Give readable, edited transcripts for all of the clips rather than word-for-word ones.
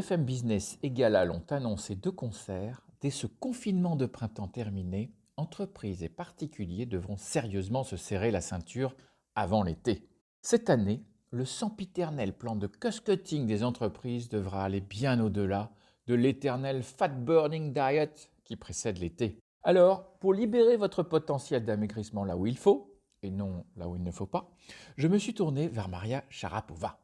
BFM Business et Gala l'ont annoncé de concert, dès ce confinement de printemps terminé, entreprises et particuliers devront sérieusement se serrer la ceinture avant l'été. Cette année, le sempiternel plan de cost-cutting des entreprises devra aller bien au-delà de l'éternel fat burning diet qui précède l'été. Alors, pour libérer votre potentiel d'amaigrissement là où il faut, et non là où il ne faut pas, je me suis tourné vers Maria Sharapova.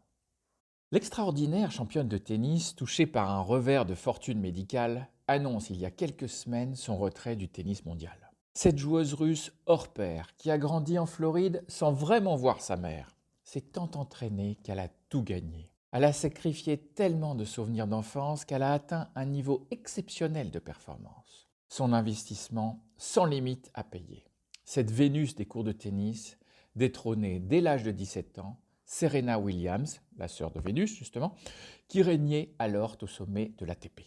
L'extraordinaire championne de tennis, touchée par un revers de fortune médicale, annonce il y a quelques semaines son retrait du tennis mondial. Cette joueuse russe hors pair, qui a grandi en Floride sans vraiment voir sa mère, s'est tant entraînée qu'elle a tout gagné. Elle a sacrifié tellement de souvenirs d'enfance qu'elle a atteint un niveau exceptionnel de performance. Son investissement sans limite à payer. Cette Vénus des cours de tennis, détrônée dès l'âge de 17 ans, Serena Williams, la sœur de Vénus justement, qui régnait alors au sommet de l'ATP.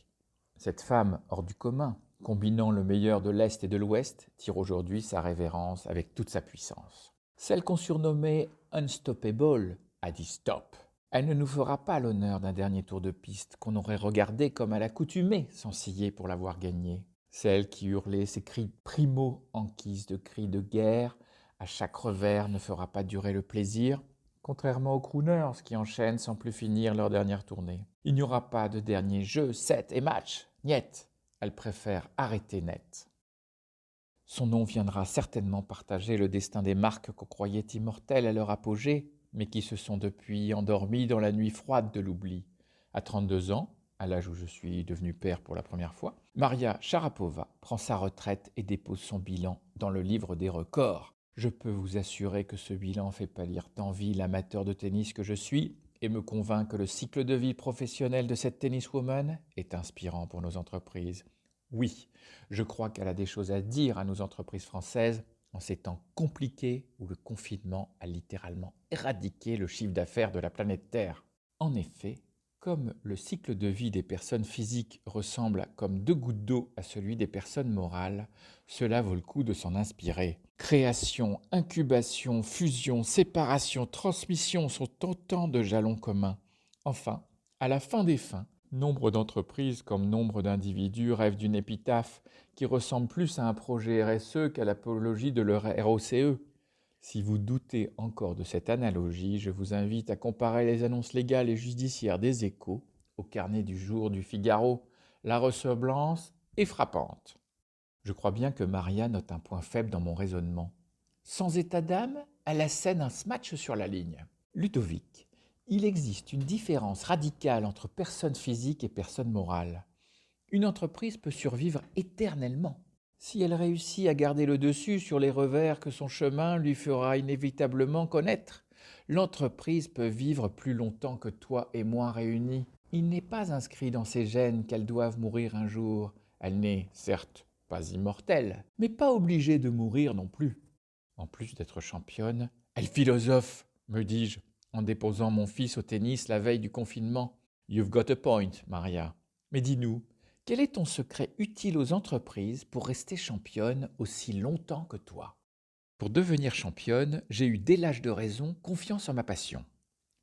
Cette femme hors du commun, combinant le meilleur de l'Est et de l'Ouest, tire aujourd'hui sa révérence avec toute sa puissance. Celle qu'on surnommait Unstoppable a dit stop. Elle ne nous fera pas l'honneur d'un dernier tour de piste qu'on aurait regardé comme à l'accoutumée sans scier pour l'avoir gagné. Celle qui hurlait ses cris primo en guise de cris de guerre à chaque revers ne fera pas durer le plaisir, contrairement aux crooners qui enchaînent sans plus finir leur dernière tournée. Il n'y aura pas de dernier jeu, set et match. Niet, elle préfère arrêter net. Son nom viendra certainement partager le destin des marques qu'on croyait immortelles à leur apogée, mais qui se sont depuis endormies dans la nuit froide de l'oubli. À 32 ans, à l'âge où je suis devenu père pour la première fois, Maria Sharapova prend sa retraite et dépose son bilan dans le livre des records. Je peux vous assurer que ce bilan fait pâlir d'envie l'amateur de tennis que je suis et me convainc que le cycle de vie professionnel de cette tenniswoman est inspirant pour nos entreprises. Oui, je crois qu'elle a des choses à dire à nos entreprises françaises en ces temps compliqués où le confinement a littéralement éradiqué le chiffre d'affaires de la planète Terre. En effet, comme le cycle de vie des personnes physiques ressemble comme deux gouttes d'eau à celui des personnes morales, cela vaut le coup de s'en inspirer. Création, incubation, fusion, séparation, transmission sont autant de jalons communs. Enfin, à la fin des fins, nombre d'entreprises comme nombre d'individus rêvent d'une épitaphe qui ressemble plus à un projet RSE qu'à l'apologie de leur ROCE. Si vous doutez encore de cette analogie, je vous invite à comparer les annonces légales et judiciaires des Échos au carnet du jour du Figaro. La ressemblance est frappante. Je crois bien que Maria note un point faible dans mon raisonnement. Sans état d'âme, elle assène un smash sur la ligne. Ludovic, il existe une différence radicale entre personne physique et personne morale. Une entreprise peut survivre éternellement. Si elle réussit à garder le dessus sur les revers que son chemin lui fera inévitablement connaître, l'entreprise peut vivre plus longtemps que toi et moi réunis. Il n'est pas inscrit dans ses gènes qu'elle doive mourir un jour. Elle n'est, certes, pas immortelle, mais pas obligée de mourir non plus. En plus d'être championne, elle philosophe, me dis-je, en déposant mon fils au tennis la veille du confinement. You've got a point, Maria. Mais dis-nous, quel est ton secret utile aux entreprises pour rester championne aussi longtemps que toi? Pour devenir championne, j'ai eu dès l'âge de raison confiance en ma passion.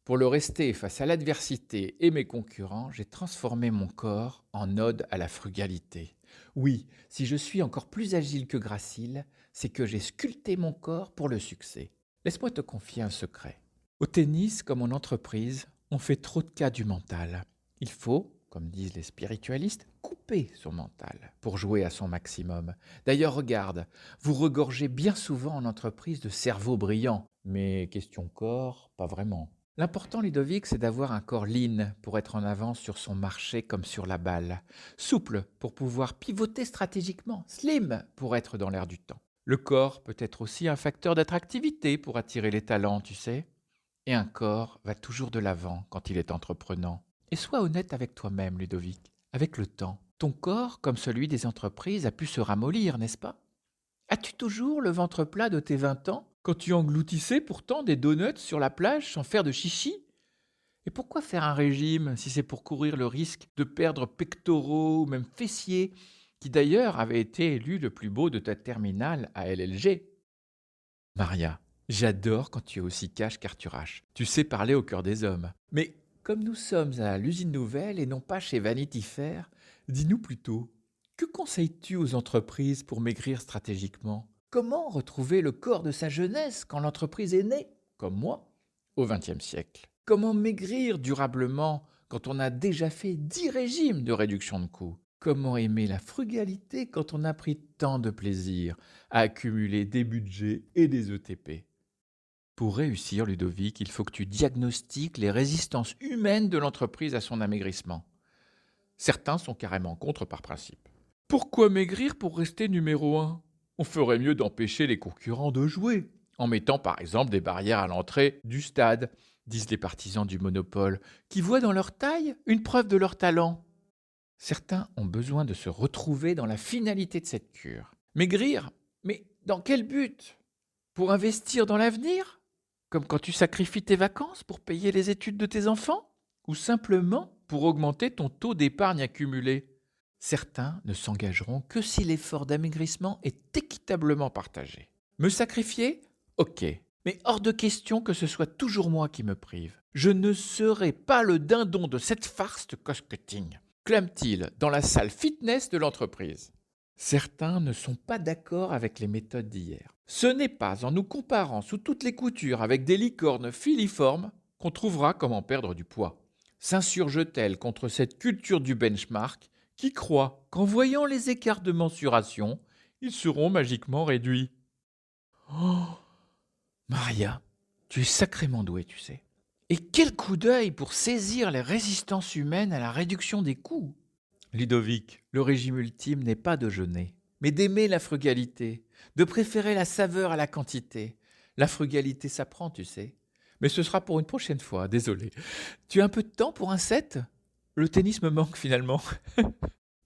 Pour le rester face à l'adversité et mes concurrents, j'ai transformé mon corps en ode à la frugalité. Oui, si je suis encore plus agile que gracile, c'est que j'ai sculpté mon corps pour le succès. Laisse-moi te confier un secret. Au tennis, comme en entreprise, on fait trop de cas du mental. Il faut, comme disent les spiritualistes, couper son mental pour jouer à son maximum. D'ailleurs, regarde, vous regorgez bien souvent en entreprise de cerveaux brillants, mais question corps, pas vraiment. L'important, Ludovic, c'est d'avoir un corps lean pour être en avance sur son marché comme sur la balle, souple pour pouvoir pivoter stratégiquement, slim pour être dans l'air du temps. Le corps peut être aussi un facteur d'attractivité pour attirer les talents, tu sais. Et un corps va toujours de l'avant quand il est entreprenant. Et sois honnête avec toi-même, Ludovic. Avec le temps, ton corps, comme celui des entreprises, a pu se ramollir, n'est-ce pas? As-tu toujours le ventre plat de tes 20 ans, quand tu engloutissais pourtant des donuts sur la plage sans faire de chichi? Et pourquoi faire un régime si c'est pour courir le risque de perdre pectoraux ou même fessiers, qui d'ailleurs avait été élu le plus beau de ta terminale à LLG? Maria, j'adore quand tu es aussi cash qu'Arthur H. Tu sais parler au cœur des hommes. Mais Comme nous sommes à l'usine nouvelle et non pas chez Vanity Fair, dis-nous plutôt, que conseilles-tu aux entreprises pour maigrir stratégiquement? Comment retrouver le corps de sa jeunesse quand l'entreprise est née, comme moi, au XXe siècle? Comment maigrir durablement quand on a déjà fait 10 régimes de réduction de coûts? Comment aimer la frugalité quand on a pris tant de plaisir à accumuler des budgets et des ETP? Pour réussir, Ludovic, il faut que tu diagnostiques les résistances humaines de l'entreprise à son amaigrissement. Certains sont carrément contre par principe. Pourquoi maigrir pour rester numéro un? On ferait mieux d'empêcher les concurrents de jouer, en mettant par exemple des barrières à l'entrée du stade, disent les partisans du monopole, qui voient dans leur taille une preuve de leur talent. Certains ont besoin de se retrouver dans la finalité de cette cure. Maigrir? Mais dans quel but? Pour investir dans l'avenir? Comme quand tu sacrifies tes vacances pour payer les études de tes enfants? Ou simplement pour augmenter ton taux d'épargne accumulé? Certains ne s'engageront que si l'effort d'amaigrissement est équitablement partagé. Me sacrifier? Ok. Mais hors de question que ce soit toujours moi qui me prive. Je ne serai pas le dindon de cette farce de cost-cutting, clame-t-il dans la salle fitness de l'entreprise. Certains ne sont pas d'accord avec les méthodes d'hier. Ce n'est pas en nous comparant sous toutes les coutures avec des licornes filiformes qu'on trouvera comment perdre du poids. S'insurge-t-elle contre cette culture du benchmark qui croit qu'en voyant les écarts de mensuration, ils seront magiquement réduits? Oh, Maria, tu es sacrément douée, tu sais. Et quel coup d'œil pour saisir les résistances humaines à la réduction des coûts! Ludovic, le régime ultime n'est pas de jeûner, mais d'aimer la frugalité, de préférer la saveur à la quantité. La frugalité s'apprend, tu sais. Mais ce sera pour une prochaine fois, désolé. Tu as un peu de temps pour un set? Le tennis me manque finalement.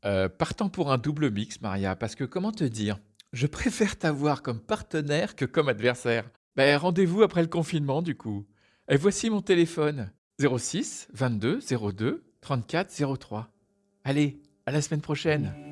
Partant pour un double mix, Maria, parce que comment te dire? Je préfère t'avoir comme partenaire que comme adversaire. Ben, rendez-vous après le confinement, du coup. Et voici mon téléphone. 06 22 02 34 03. Allez, à la semaine prochaine.